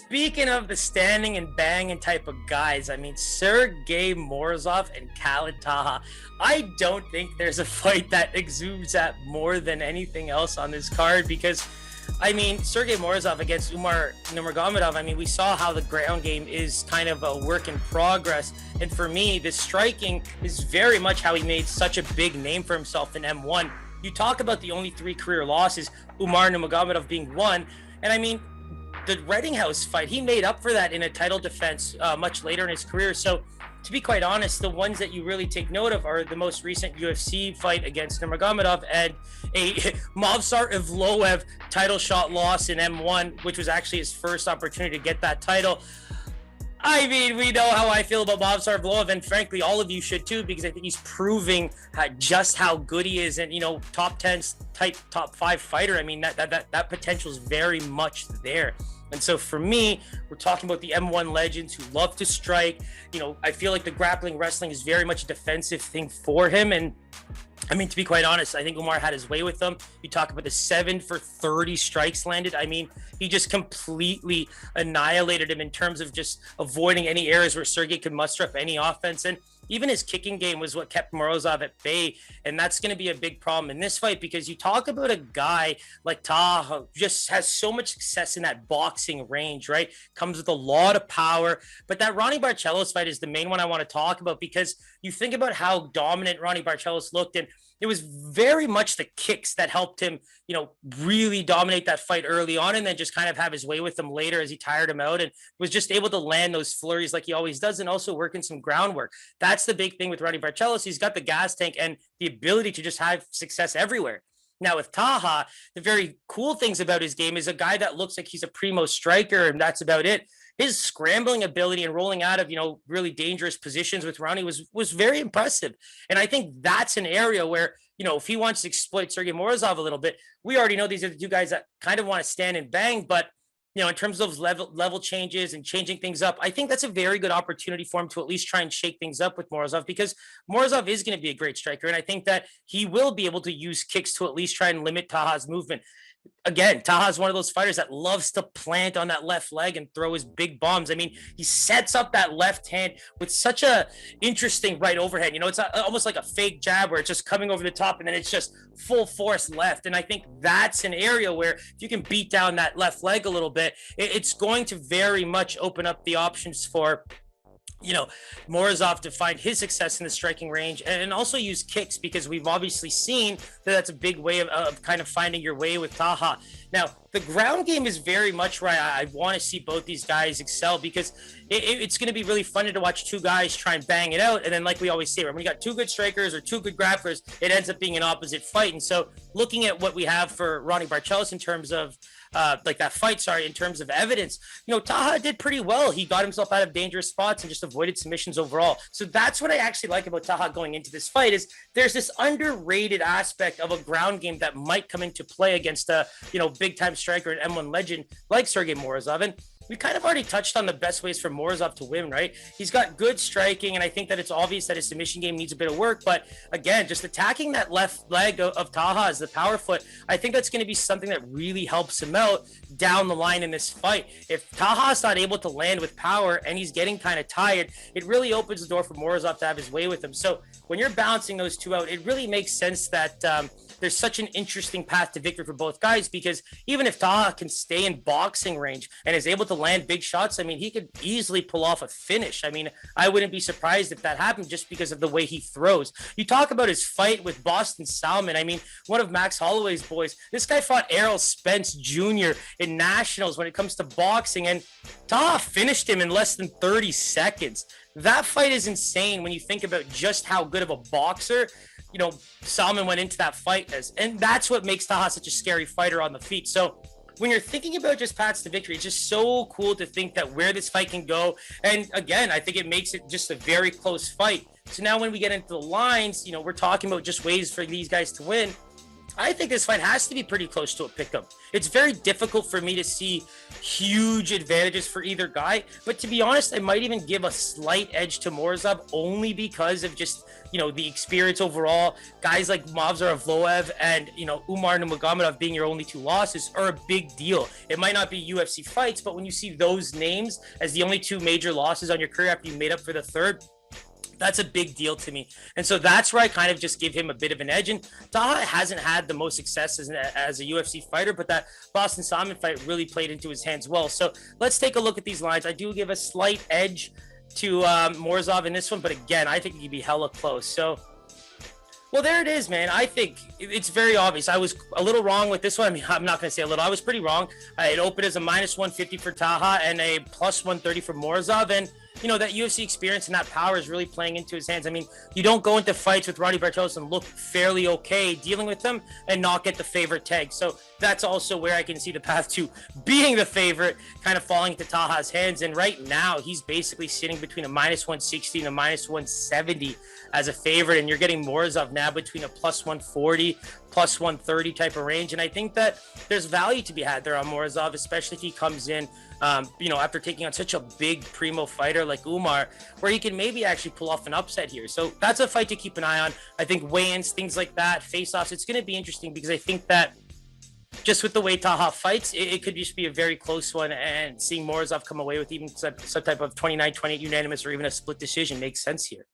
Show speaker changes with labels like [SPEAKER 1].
[SPEAKER 1] speaking of the standing and banging type of guys, I mean, Sergey Morozov and Khalid Taha, I don't think there's a fight that exudes that more than anything else on this card because, I mean, Sergey Morozov against Umar Nurmagomedov, I mean, we saw how the ground game is kind of a work in progress. And for me, the striking is very much how he made such a big name for himself in M1. You talk about the only 3 career losses, Umar Nurmagomedov being one. And I mean, the Reddinghouse fight, he made up for that in a title defense much later in his career. So to be quite honest, the ones that you really take note of are the most recent UFC fight against Nurmagomedov and a Movsar Evloev title shot loss in M1, which was actually his first opportunity to get that title. I mean, we know how I feel about Movsar Evloev, and frankly, all of you should too, because I think he's proving just how good he is, and top 10 type, top 5 fighter. I mean, that potential is very much there. And so for me, we're talking about the M1 legends who love to strike. I feel like the grappling wrestling is very much a defensive thing for him. And I mean, to be quite honest, I think Umar had his way with them. You talk about the 7 for 30 strikes landed. I mean, he just completely annihilated him in terms of just avoiding any areas where Sergey could muster up any offense. And even his kicking game was what kept Morozov at bay. And that's going to be a big problem in this fight because you talk about a guy like Taha who just has so much success in that boxing range, right? Comes with a lot of power. But that Ronnie Barcelos fight is the main one I want to talk about because you think about how dominant Ronnie Barcelos looked, and it was very much the kicks that helped him, really dominate that fight early on and then just kind of have his way with him later as he tired him out and was just able to land those flurries like he always does and also working some groundwork. That's the big thing with Ronnie Barcelos. He's got the gas tank and the ability to just have success everywhere. Now with Taha, the very cool things about his game is a guy that looks like he's a primo striker and that's about it. His scrambling ability and rolling out of, really dangerous positions with Ronnie was very impressive. And I think that's an area where, if he wants to exploit Sergey Morozov a little bit, we already know these are the 2 guys that kind of want to stand and bang. But, in terms of level changes and changing things up, I think that's a very good opportunity for him to at least try and shake things up with Morozov because Morozov is going to be a great striker. And I think that he will be able to use kicks to at least try and limit Taha's movement. Again, Taha is one of those fighters that loves to plant on that left leg and throw his big bombs. I mean, he sets up that left hand with such a interesting right overhand. It's almost like a fake jab where it's just coming over the top and then it's just full force left. And I think that's an area where if you can beat down that left leg a little bit, it's going to very much open up the options for Morozov to find his success in the striking range and also use kicks because we've obviously seen that that's a big way of kind of finding your way with Taha. Now, the ground game is very much where I want to see both these guys excel because it's going to be really fun to watch 2 guys try and bang it out. And then like we always say, right, when you got 2 good strikers or 2 good grapplers, it ends up being an opposite fight. And so looking at what we have for Ronnie Barcelos in terms of in terms of evidence, Taha did pretty well. He got himself out of dangerous spots and just avoided submissions overall. So that's what I actually like about Taha going into this fight is there's this underrated aspect of a ground game that might come into play against a, big time striker and M1 legend like Sergey Morozov. And we kind of already touched on the best ways for Morozov to win, right? He's got good striking, and I think that it's obvious that his submission game needs a bit of work. But again, just attacking that left leg of Taha as the power foot, I think that's going to be something that really helps him out down the line in this fight. If Taha's not able to land with power and he's getting kind of tired, it really opens the door for Morozov to have his way with him. So when you're balancing those 2 out, it really makes sense that there's such an interesting path to victory for both guys because even if Taha can stay in boxing range and is able to land big shots, I mean, he could easily pull off a finish. I mean, I wouldn't be surprised if that happened just because of the way he throws. You talk about his fight with Boston Salmon. I mean, one of Max Holloway's boys, this guy fought Errol Spence Jr. in nationals when it comes to boxing, and Taha finished him in less than 30 seconds. That fight is insane when you think about just how good of a boxer Salmon went into that fight as, and that's what makes Taha such a scary fighter on the feet. So when you're thinking about just paths to victory, it's just so cool to think that where this fight can go. And again, I think it makes it just a very close fight. So now when we get into the lines, we're talking about just ways for these guys to win. I think this fight has to be pretty close to a pick'em. It's very difficult for me to see huge advantages for either guy, but to be honest, I might even give a slight edge to Morozov only because of just, the experience overall. Guys like Movsar Evloev and, Umar Nurmagomedov being your only two losses are a big deal. It might not be UFC fights, but when you see those names as the only two major losses on your career after you made up for the third, that's a big deal to me. And so that's where I kind of just give him a bit of an edge. And Taha hasn't had the most success as a UFC fighter, but that Boston Salmon fight really played into his hands well. So let's take a look at these lines. I do give a slight edge to Morozov in this one, but again, I think he could be hella close. So, well, there it is, man. I think it's very obvious. I was a little wrong with this one. I mean, I'm not going to say a little. I was pretty wrong. It opened as a minus 150 for Taha and a plus 130 for Morozov. And that UFC experience and that power is really playing into his hands. I mean, you don't go into fights with Ronnie Barcelos and look fairly okay dealing with them and not get the favorite tag. So that's also where I can see the path to being the favorite kind of falling into Taha's hands. And right now, he's basically sitting between a minus 160 and a minus 170 as a favorite. And you're getting Morozov now between a plus 140, plus 130 type of range. And I think that there's value to be had there on Morozov, especially if he comes in, after taking on such a big primo fighter like Umar, where he can maybe actually pull off an upset here. So that's a fight to keep an eye on. I think weigh-ins, things like that, face-offs, it's going to be interesting because I think that just with the way Taha fights, it could just be a very close one, and seeing Morozov come away with even some type of 29-28 unanimous or even a split decision makes sense here.